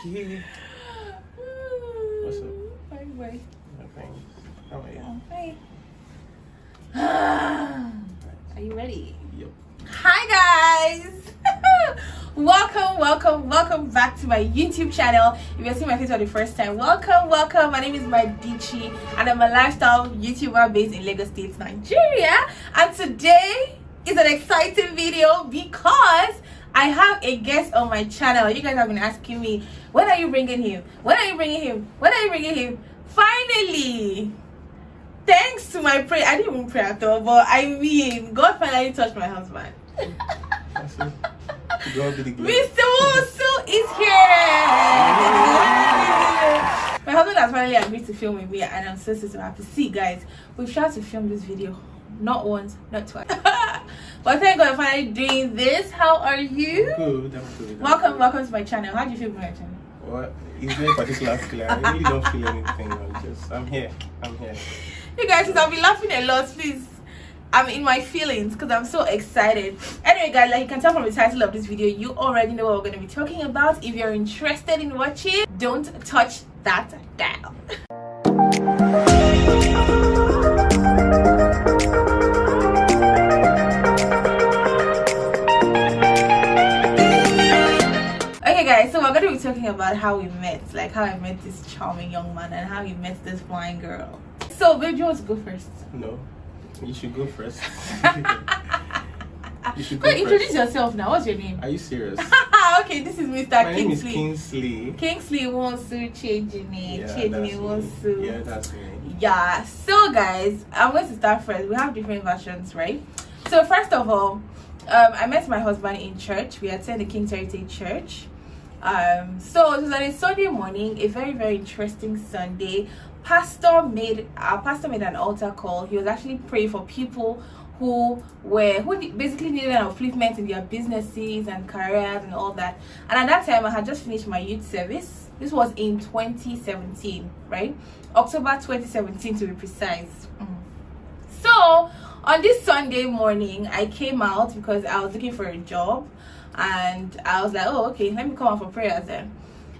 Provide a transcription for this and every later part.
Okay. What's up? Bye. Nothing. How are you? Oh, hi. Are you ready? Yep. Hi guys. welcome back to my YouTube channel. If you're seeing my face for the first time, welcome. My name is Madichi and I'm a lifestyle YouTuber based in Lagos State, Nigeria. And today is an exciting video because I have a guest on my channel. You guys have been asking me, when are you bringing him? Finally, thanks to my prayer, I didn't even pray at all, but I mean, God finally touched my husband. Mr. Wusu is here. My husband has finally agreed to film with me, and I'm so happy. See, guys, we've tried to film this video not once, not twice. But thank God I'm finally doing this. How are you? Good, I'm good. Welcome to my channel. How do you feel about my channel? What? Is there a particular feeling? I really don't feel anything. I'm here. You guys, I've been laughing a lot, please. I'm in my feelings because I'm so excited. Anyway, guys, like you can tell from the title of this video, you already know what we're going to be talking about. If you're interested in watching, don't touch that dial. Okay guys, so we're going to be talking about how we met, like how I met this charming young man and how he met this fine girl. So babe, do you want to go first? No, you should go first. You should go first. Introduce yourself now. What's your name? Are you serious? Okay, this is Mr. My Kingsley. name is Kingsley. Kingsley wants to change your name. Yeah, that's me. Yeah, so guys, I'm going to start first. We have different versions, right? So first of all, I met my husband in church. We attended the King's Heritage Church. So it was on a Sunday morning, a very interesting Sunday. Our pastor made an altar call. He was actually praying for people who basically needed an upliftment in their businesses and careers and all that. And at that time, I had just finished my youth service. This was in 2017, right? October 2017 to be precise. So on this Sunday morning, I came out because I was looking for a job, and I was like, oh, okay, let me come out for prayers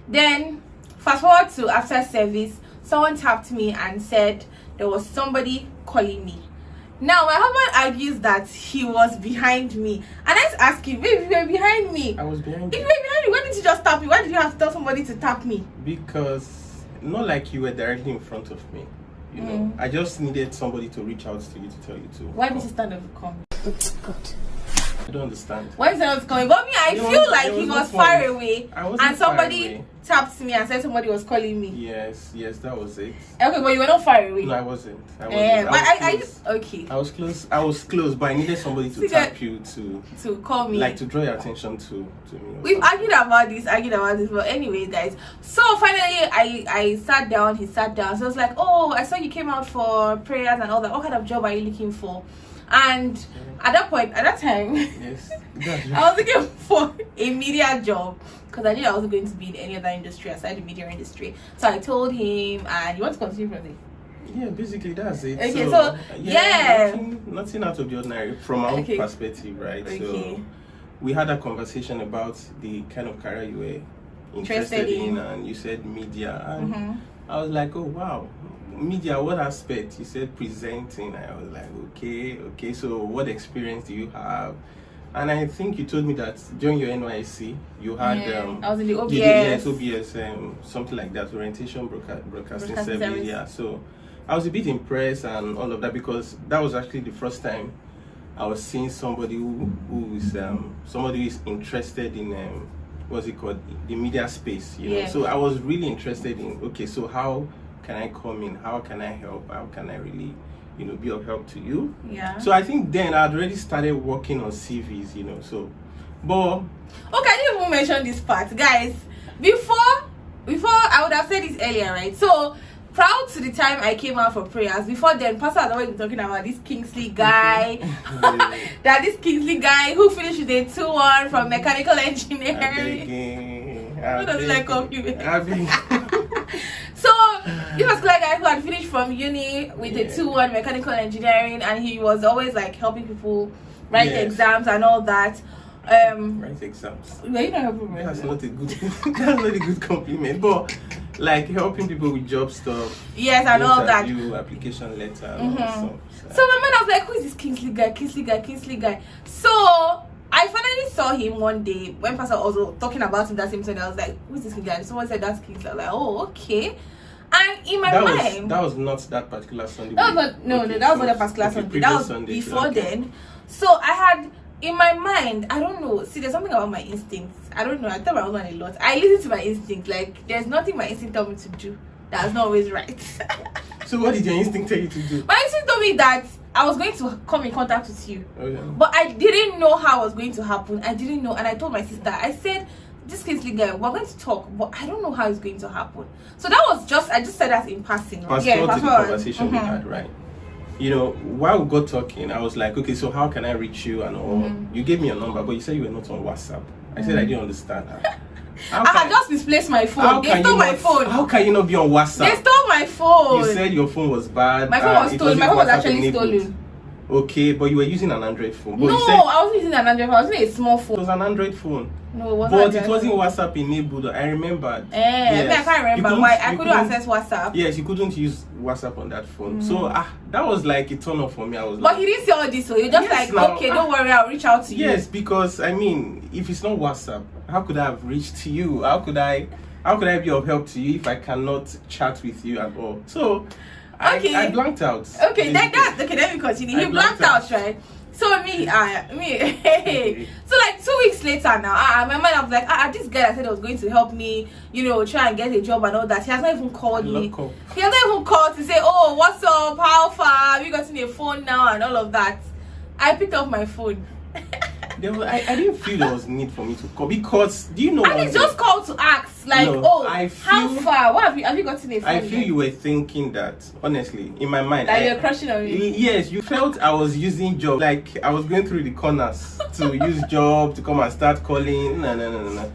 then fast forward to after service, someone tapped me and said there was somebody calling me. Now my husband argues that he was behind me, and I asked him, if you were behind me, I was behind if you. you were behind me, why didn't you just tap me? Why did you have to tell somebody to tap me? Because not like you were directly in front of me, you know. I just needed somebody to reach out to you to tell you to. Why did you stand up to come? I don't understand. Why is that coming? But me, I feel like he was far away, and somebody tapped me and said somebody was calling me. Yes, that was it. Okay, but you were not far away. No, I wasn't. Okay. I was close, but I needed somebody to tap you to call me, like to draw your attention to me. We've argued about this, but anyway, guys. So finally, I sat down. He sat down. So I was like, oh, I saw you came out for prayers and all that. What kind of job are you looking for? And at that time, yes, I was looking for a media job because I knew I wasn't going to be in any other industry aside the media industry. So I told him, and you want to continue from there? Yeah, basically that's it. Okay, so nothing out of the ordinary from our own perspective, right? Okay. So we had a conversation about the kind of career you were interested in, and you said media, and I was like, oh wow. Media, what aspect? You said presenting. I was like, okay, so what experience do you have? And I think you told me that during your NYSC you had I was in the OBS. Yes, OBS, something like that, orientation broadcasting service. Yeah, so I was a bit impressed and all of that, because that was actually the first time I was seeing somebody who is interested in what's it called, the media space, you know. So I was really interested in, okay, so how can I come in? How can I help? How can I really, be of help to you? Yeah. So I think then I'd already started working on CVs, so, but... Okay, I didn't even mention this part, guys. Before, I would have said this earlier, right? So, proud to the time I came out for prayers. Before then, Pastor had always been talking about this Kingsley guy. That this Kingsley guy who finished with a 2-1 from mechanical engineering. Who doesn't like computer? So this was like a guy who had finished from uni with a 2-1 mechanical engineering, and he was always like helping people write exams and all that. Write exams. No, you don't help me. That's not a good. That's not a good compliment. But like helping people with job stuff. Yes, and all that. Interview, application letter, and all stuff. So my man was like, who is this Kingsley guy? So I finally saw him one day when Pastor also talking about him that same time. I was like, who is this guy? And someone said that's Kingsley. I was like, oh, okay. And in my mind, that was not that particular Sunday. That was not, that was not that particular Sunday. That was Sunday, before then. So I had in my mind, I don't know. See, there's something about my instincts. I don't know. I tell my husband a lot. I listen to my instinct. Like there's nothing my instinct tell me to do that's not always right. So what did your instinct tell you to do? My instinct told me that I was going to come in contact with you. Oh, yeah. But I didn't know how it was going to happen. I didn't know. And I told my sister, I said, this Kingsley guy, we're going to talk, but I don't know how it's going to happen. So that was I just said that in passing. Fast forward to the conversation we had, right? You know, while we got talking, I was like, okay, so how can I reach you and all? You gave me a number, but you said you were not on WhatsApp. I said I didn't understand that. I had just misplaced my phone. They stole my phone. How can you not be on WhatsApp? They stole my phone. You said your phone was bad. My phone was stolen. My phone was actually stolen. Okay, but you were using an Android phone. But no, I wasn't using an Android phone. I was using a small phone. It was an Android phone. No, it wasn't. But it wasn't WhatsApp enabled. I remembered. Yes. I can't remember why I couldn't access WhatsApp. Yes, you couldn't use WhatsApp on that phone. So that was like a turn off for me. I was but he didn't say all this, so you're just okay, don't worry, I'll reach out to you. Yes, because I mean, if it's not WhatsApp, how could I have reached to you? How could I be of help to you if I cannot chat with you at all? So I blanked out. Okay, then let me continue. He blanked out, right? So so like 2 weeks later now, my mind, I was like, this guy that said he was going to help me, try and get a job and all that, he has not even called me. He has not even called to say, oh, what's up, how far, have you gotten a phone now and all of that. I picked up my phone. I didn't feel there was need for me to call because do you know? And it's just called to ask, like, how far? What have you gotten a phone? I feel you were thinking that, honestly, in my mind. That you're crushing on me. Yes, you felt I was using job, like I was going through the corners to use job to come and start calling. No.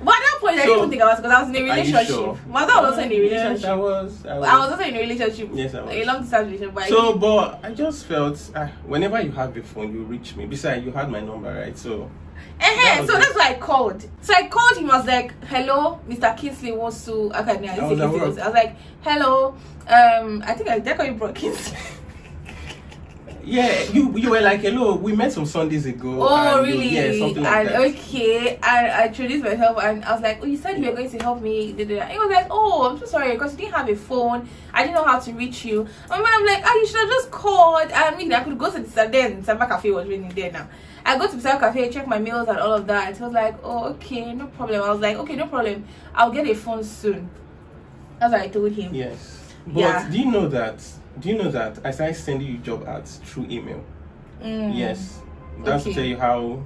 But at that point, I didn't think I was because I was in a relationship. Sure? Was I also in a relationship? Yes, I was also in a relationship. Yes, I was. A long distance relationship. But I just felt whenever you have a phone, you reach me. Besides, you had my number, right? So. So that's why I called. So I called him. I was like, "Hello, Mr. Kingsley wants to." Okay, I was like, "Hello, I think I call you Bro Kingsley." Yeah, you were like, "Hello, we met some Sundays ago." Oh, really? Yeah, something like that. Okay, and I introduced myself, and I was like, "Oh, you said you were going to help me." He was like, "Oh, I'm so sorry because you didn't have a phone. I didn't know how to reach you." And when I'm like, you should have just called. I mean, I could go to the Samba Cafe was really there now. I go to the cafe, check my mails and all of that. He was like, "Oh, okay, no problem." I was like, "Okay, no problem. I'll get a phone soon." That's what I told him. Yes, but do you know that I started sending you job ads through email? Yes, that's to tell you how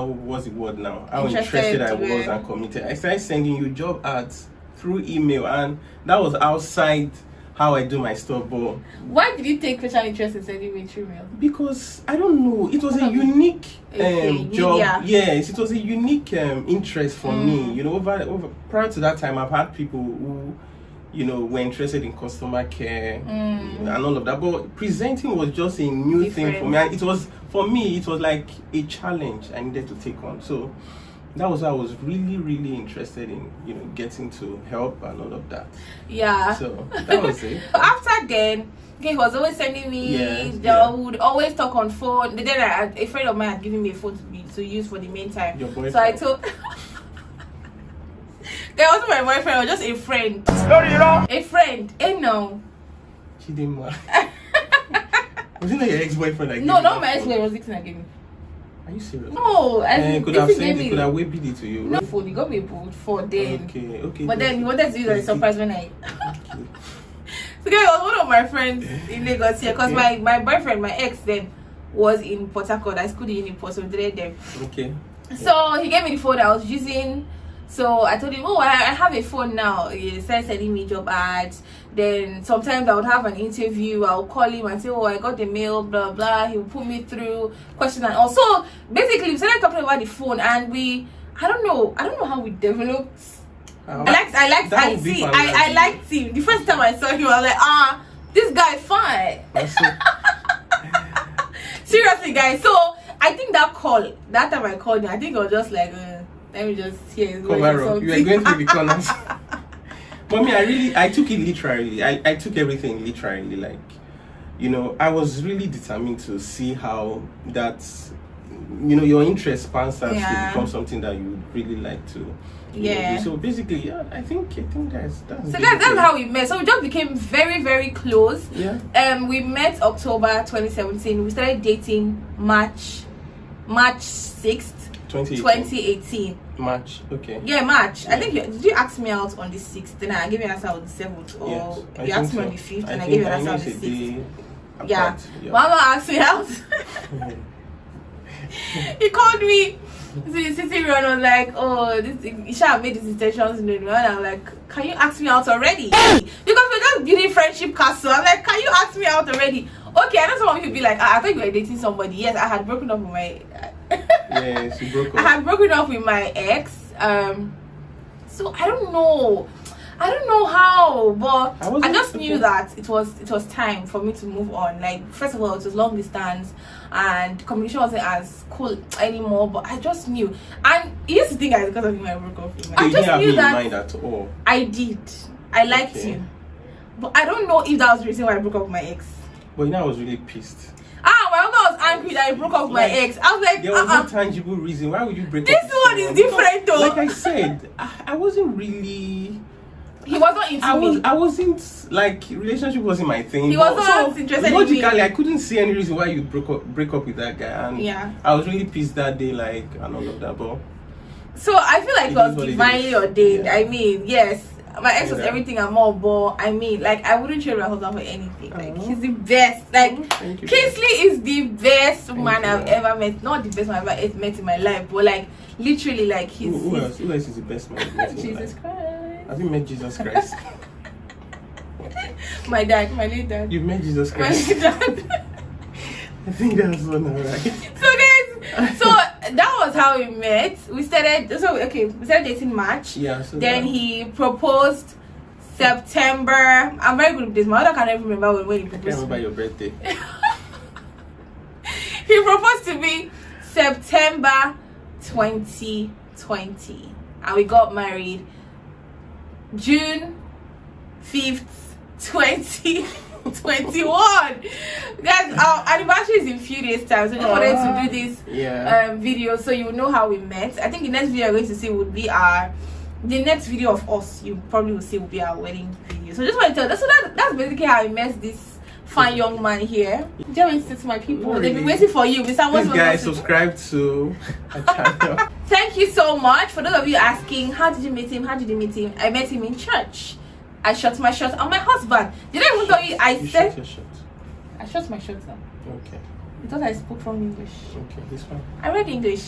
what's the word now? How interested I was and committed. I started sending you job ads through email, and that was outside how I do my stuff. But why did you take special interest in sending me through email? Because I don't know, it was a unique job. Media. Yes, it was a unique interest for me. Over prior to that time, I've had people who were interested in customer care and all of that. But presenting was just a new thing for me. And it was like a challenge I needed to take on. So that was why I was really, really interested in, getting to help and all of that. Yeah. So that was it. After then, he was always sending me. They would always talk on phone. Then a friend of mine had given me a phone to use for the meantime. Your boyfriend? So I told. That wasn't my boyfriend. It was just a friend. A friend. No. She didn't mind. Was it not your ex-boyfriend? No, not my ex-boyfriend. It was Dixon that gave me. Are you serious? No, could have waved it to you. No phone, he got me a boot for then. Okay. But then he wanted to use it as a surprise when I. So guys, was one of my friends in Lagos here because my boyfriend, my ex then, was in Port Harcourt. I schooled in Port, so we did them. Okay. So he gave me the phone I was using. So I told him, oh, I have a phone now. He started sending me job ads. Then sometimes I would have an interview. I'll call him and say, oh, I got the mail, blah blah. He will put me through questions and all. So basically, we started talking about the phone, and I don't know how we developed. I liked him. The first time I saw him, I was like, this guy fine. Seriously, guys. So I think that time I called him, I think I was just like, let me just hear his voice or something. You were going through the corners. But me, I took it literally. I took everything literally. Like, you know, I was really determined to see how that's, you know, your interest spans out to become something that you would really like to. Yeah. So basically, yeah, I think that's. So that's how we met. So we just became very, very close. Yeah. We met October 2017. We started dating March 6th, 2018. March. Okay. Yeah, March. Yeah. I think did you ask me out on the 6th? Then I gave you an answer on the 7th, or yes, you asked me on the 5th, and I gave you an answer on the 6th. Yeah. Mama asked me out. He called me to the city room and was like, oh, you should have made these intentions known. And I'm like, can you ask me out already? Because we're just building friendship castle. I'm like, can you ask me out already? Okay, I know some of you be like, I thought you were dating somebody. Yes, I had broken up with my yes, you broke up. I had broken up with my ex. So I don't know how, but I just knew that it was time for me to move on. Like, first of all, it was long distance and communication wasn't as cool anymore, but I just knew. And he used to think I was because of him I broke up with him. I just knew that mind at all. I did. I liked him, but I don't know if that was the reason why I broke up with my ex. But you know, I was really pissed. My uncle was angry that I broke up with my ex. I was like, there was no tangible reason. Why would you break up? This one is different though. Like I said, I wasn't really. He was not into me. I wasn't, like, relationship wasn't my thing. He was not interested in me. Logically, I couldn't see any reason why you break up with that guy. And yeah. I was really pissed that day, like, and all of that. But so I feel like it was divinely ordained. Yeah. I mean, yes, my ex was everything and more, but I mean, like, I wouldn't trade my husband for anything. Like, he's the best. Like, Kingsley is the best man I've ever met. Not the best man I've ever met in my life, but like, literally, like, who else is the best man you've met in Jesus Christ. Have you met Jesus Christ? My late dad. You've met Jesus Christ? My dad. I think that's one, alright. So guys, so that was how we met. We started dating March. Yeah. So then he proposed September. I'm very good with this. My mother can't even remember when he proposed. I can't remember your birthday. He proposed to me September 2020, and we got married June 5th, 2021. Guys, our anniversary is in a few days time, so I just wanted to do this video so you know how we met. I think the next video you're going to see would be the next video of us you probably will see will be our wedding video. So just want to tell you, so that's basically how I met this fine young man here. Do you want to my people? They've been waiting for you. Please guys, subscribe to our channel. Thank you so much. For those of you asking, how did you meet him? How did you meet him? I met him in church. I shot my shot on my husband. Did I even tell you? You said shot your shot. I shot my shot now. Okay. You thought I spoke from English. Okay, this one. I read English.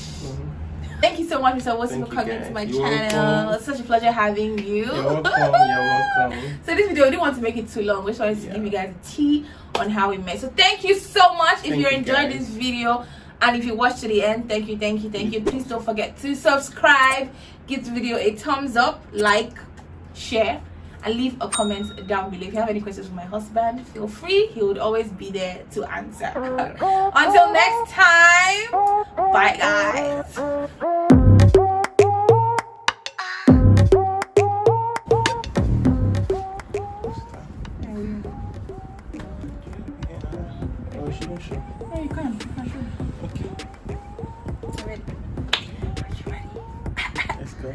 Thank you so much, Mr. Wosi, for coming to my channel. It's such a pleasure having you. You're welcome. So this video, I didn't want to make it too long. We just wanted to give you guys a tea on how we met. So thank you so much. If you enjoyed this video and if you watched to the end, thank you. Please don't forget to subscribe, give the video a thumbs up, like, share, and leave a comment down below. If you have any questions for my husband, feel free. He would always be there to answer. Until next time, bye guys. Yeah, you can. Okay. Ready. Let's go.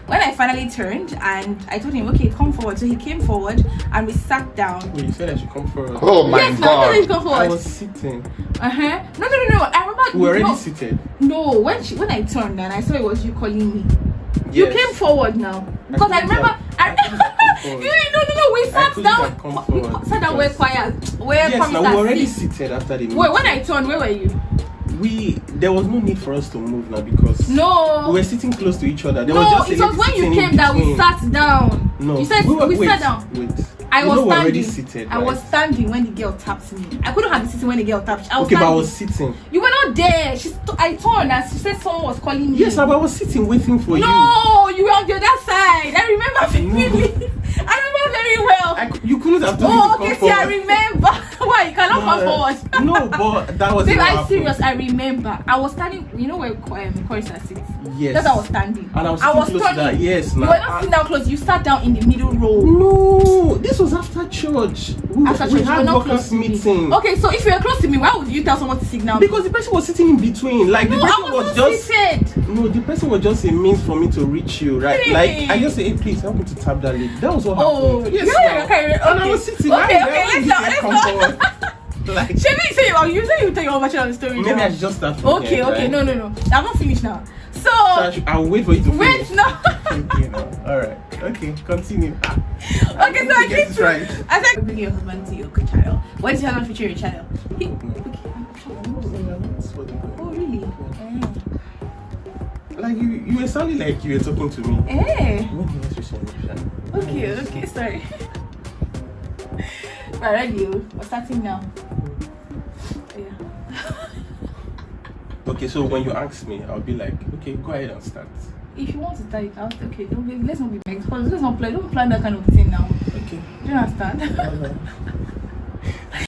When I finally turned and I told him, okay, come forward. So he came forward and we sat down. Wait, you said I should come forward. Oh my yes, God. No, come forward. I was sitting. No. I remember. We were already seated. No, when I turned and I saw it was you calling me. Yes. You came forward now. Because I remember. No, we sat down. We sat down, we're quiet. Yes, now we were already seated after the meeting. Wait, when I turned, where were you? There was no need for us to move now because we were sitting close to each other. It was when you came that we sat down. No, you said we sat down. Wait. I was standing. Already seated. I was standing when the girl tapped me. I couldn't have been sitting when the girl tapped. I was but I was sitting. You were not there. I turned and she said someone was calling me. Yes, but I was sitting waiting for you. No, you were on the other side. I remember vividly. I remember very well. You couldn't have told me Oh, to okay, come see, I forward. remember. Why you cannot come forward? No, but that was. Babe, I'm serious. I remember. I was standing. You know where chorister sits? Yes. That's how I was standing. And I was close to that. Yes, You now. were not sitting down close. You sat down in the middle row. No, this was after church. We You had were not workers close to me. meeting. Okay, so if you were close to me, why would you tell someone to signal? Because the person was sitting in between. Like no, the person I was was just. seated. No, the person was just a means for me to reach you, right? Hey. Like I just say, hey, please help me to tap that lady. That was what Oh, happened. Yes, yeah, now. okay. And I was sitting. Okay, Why let's did not. you come forward? Like, Should we say you say you tell your version of the story? maybe now. I should just start. From Okay, here, okay, right? no. I'm not finished now. So I'll wait for you to wait, finish. no. Okay, no. All right. Okay, continue. Okay, so I get get it right. I said bring your husband to your channel. What is your husband feature your channel? Okay. Oh really? Like you were sounding like you were talking to me. Eh. When you ask yourself, Okay, sorry. Right, ready? We're starting now. Yeah. Okay, so when you ask me, I'll be like, okay, go ahead and start. If you want to start, okay. Let's not be vexed. Let's not plan that kind of thing now. Okay. Do you understand?